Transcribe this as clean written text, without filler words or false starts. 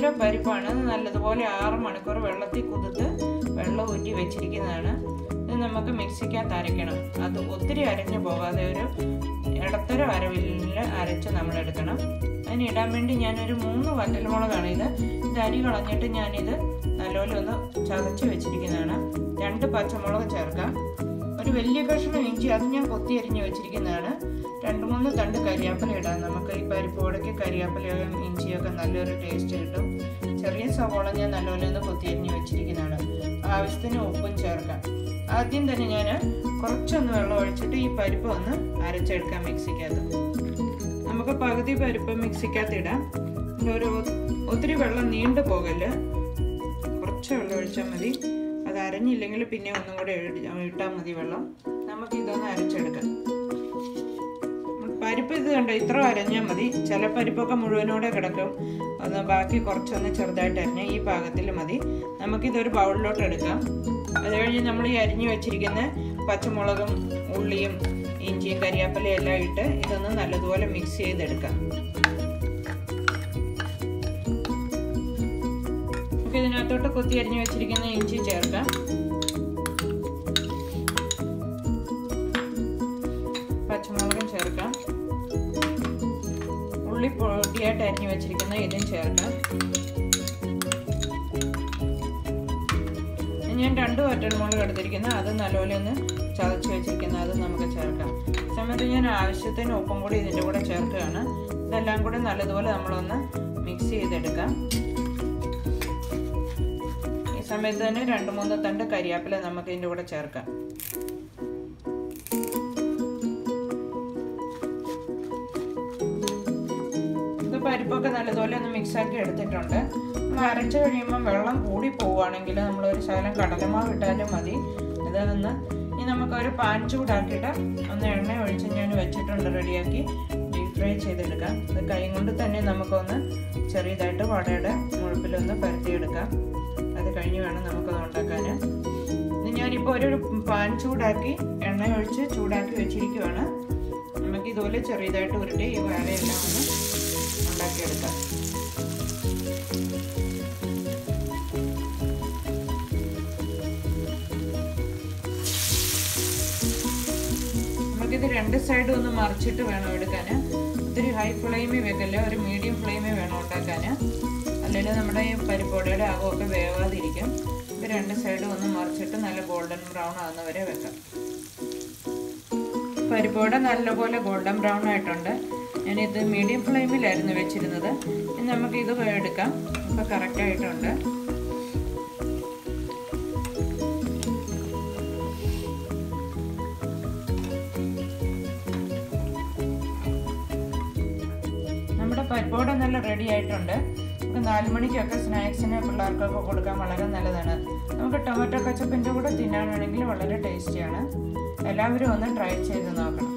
Kilo പരിപ്പാണ്. നല്ലതുപോലെ 6 മണിക്കൂർ വെള്ളത്തിൽ കുതിർത്ത് വെള്ളം ഊറ്റി വെച്ചിരിക്കുന്നതാണ്. ഇത് നമുക്ക് മിക്സിക്കകത്ത് അരയ്ക്കണം. അത് ഒത്തിരി അരഞ്ഞു പോകാതെ ഒരു ഇടത്തരം അരവില്ലിൽ അരച്ച് നമ്മൾ എടുക്കണം. അതിന് ഇടാൻ വേണ്ടി ഞാനൊരു 3 വറ്റൽമുളകാണ് ഇത് അരി കളഞ്ഞിട്ട് ഞാനിത് നല്ലപോലെ ഒന്ന് ചതച്ച് വെച്ചിരിക്കുന്നതാണ്. 2 പച്ചമുളക് ചേർക്കാം. ഒരു വലിയ കഷ്ണം ഇഞ്ചി അത് ഞാൻ കൊത്തി അരിഞ്ഞ് വെച്ചിരിക്കുന്നതാണ്. 2-3 തണ്ട് കരിയാപ്പില ഇടാം. നമുക്ക് ഈ പരിപ്പ് വടയ്ക്ക് കരിയാപ്പിലയും ഇഞ്ചിയൊക്കെ നല്ലൊരു ടേസ്റ്റ് കിട്ടും. ചെറിയ സവോള ഞാൻ നല്ലപോലെ ഒന്ന് കൊത്തി അരിഞ്ഞ് വെച്ചിരിക്കുന്നതാണ്. ആവശ്യത്തിന് ഉപ്പും ചേർക്കാം. ആദ്യം തന്നെ ഞാൻ കുറച്ചൊന്ന് വെള്ളം ഒഴിച്ചിട്ട് ഈ പരിപ്പ് ഒന്ന് അരച്ചെടുക്കാം മിക്സിക്കകത്ത്. നമുക്ക് പകുതി പരിപ്പ് മിക്സിക്കകത്ത് ഇടാം. ഒത്തിരി വെള്ളം നീണ്ടു പോകല്, കുറച്ച് വെള്ളം ഒഴിച്ചാൽ മതി. അത് അരഞ്ഞില്ലെങ്കിൽ പിന്നെ ഒന്നും കൂടെ ഇട്ടാൽ മതി വെള്ളം. നമുക്ക് ഇതൊന്ന് അരച്ചെടുക്കാം. പരിപ്പ് ഇത് കണ്ടോ, ഇത്ര അരഞ്ഞാൽ മതി. ചില പരിപ്പൊക്കെ മുഴുവനോടെ കിടക്കും. ഒന്ന് ബാക്കി കുറച്ചൊന്ന് ചെറുതായിട്ട് അരിഞ്ഞ ഈ പാകത്തിൽ മതി. നമുക്കിതൊരു ബൗളിലോട്ട് എടുക്കാം. അത് കഴിഞ്ഞ് നമ്മൾ ഈ അരിഞ്ഞു വെച്ചിരിക്കുന്ന പച്ചമുളകും ഉള്ളിയും ഇഞ്ചിയും കരിയാപ്പിലയും എല്ലാം ഇട്ട് ഇതൊന്ന് നല്ലതുപോലെ മിക്സ് ചെയ്തെടുക്കാം. നമുക്ക് ഇതിനകത്തോട്ട് കൊത്തി അരിഞ്ഞു വെച്ചിരിക്കുന്ന ഇഞ്ചി ചേർക്കാം. പച്ചമുളകും ചേർക്കാം. ഉള്ളി പൊടിയായിട്ട് അരിഞ്ഞു വെച്ചിരിക്കുന്ന ഇതും ചേർക്കാം. ഞാൻ 2 വറ്റൽമുളക് എടുത്തിരിക്കുന്നത് അത് നല്ലപോലെ ഒന്ന് ചതച്ച് വെച്ചിരിക്കുന്നത് അത് നമുക്ക് ചേർക്കാം. ഈ സമയത്ത് ഞാൻ ആവശ്യത്തിന് ഉപ്പും കൂടി ഇതിൻ്റെ കൂടെ ചേർക്കുകയാണ്. ഇതെല്ലാം കൂടി നല്ലതുപോലെ നമ്മളൊന്ന് മിക്സ് ചെയ്തെടുക്കാം. ഈ സമയത്ത് തന്നെ 2-3 തണ്ട് കരിയാപ്പില നമുക്ക് ഇതിൻ്റെ കൂടെ ചേർക്കാം. ഇത് പരിപ്പൊക്കെ നല്ലതുപോലെ ഒന്ന് മിക്സാക്കി എടുത്തിട്ടുണ്ട്. അരച്ച് കഴിയുമ്പോൾ വെള്ളം കൂടി പോവുകയാണെങ്കിൽ നമ്മളൊരു ശകലം കടലമാവ് ഇട്ടാലും മതി. ഇതൊന്ന് ഇനി നമുക്കൊരു പാൻ ചൂടാക്കിയിട്ട് ഒന്ന് എണ്ണ ഒഴിച്ച് ഞാൻ വെച്ചിട്ടുണ്ട്, റെഡിയാക്കി ഡീപ് ഫ്രൈ ചെയ്തെടുക്കാം. ഇത് കൈ കൊണ്ട് തന്നെ നമുക്കൊന്ന് ചെറിയതായിട്ട് വടയുടെ മുഴുപ്പിലൊന്ന് പരത്തിയെടുക്കാം. അത് കഴിഞ്ഞ് വേണം നമുക്കത് ഉണ്ടാക്കാൻ. ഇത് ഞാനിപ്പോൾ ഒരു പാൻ ചൂടാക്കി എണ്ണ ഒഴിച്ച് ചൂടാക്കി വെച്ചിരിക്കുകയാണ്. നമുക്ക് ഇതുപോലെ ചെറിയതായിട്ട് ഉരുട്ടി ഈ വടയെല്ലാം ഒന്ന് ഉണ്ടാക്കിയെടുക്കാം. നമുക്കിത് 2 സൈഡും ഒന്ന് മറിച്ചിട്ട് വേണം എടുക്കാൻ. ഒത്തിരി ഹൈ ഫ്ലെയിമിൽ വെക്കല്ല, ഒരു മീഡിയം ഫ്ലെയിമിൽ വേണം ഉണ്ടാക്കാൻ. അല്ലെങ്കിൽ നമ്മുടെ ഈ പരിപ്പോടയുടെ അകമൊക്കെ വേവാതിരിക്കും. ഇത് 2 സൈഡും ഒന്ന് മറിച്ചിട്ട് നല്ല ഗോൾഡൻ ബ്രൗൺ ആകുന്നവരെ വെക്കാം. പരിപ്പോട നല്ലപോലെ ഗോൾഡൻ ബ്രൗൺ ആയിട്ടുണ്ട്. ഞാനിത് മീഡിയം ഫ്ലെയിമിലായിരുന്നു വെച്ചിരുന്നത്. ഇനി നമുക്കിത് എടുക്കാം. ഇപ്പോൾ കറക്റ്റായിട്ടുണ്ട്. നമ്മുടെ പരിപ്പോട നല്ല റെഡി ആയിട്ടുണ്ട്. നമുക്ക് 4 മണിക്കൊക്കെ സ്നാക്സിന് പിള്ളേർക്കൊക്കെ കൊടുക്കാൻ വളരെ നല്ലതാണ്. നമുക്ക് ടൊമാറ്റോ കച്ചപ്പിൻ്റെ കൂടെ തിന്നാനാണെങ്കിൽ വളരെ ടേസ്റ്റിയാണ്. എല്ലാവരും ഒന്ന് ട്രൈ ചെയ്ത് നോക്കണം.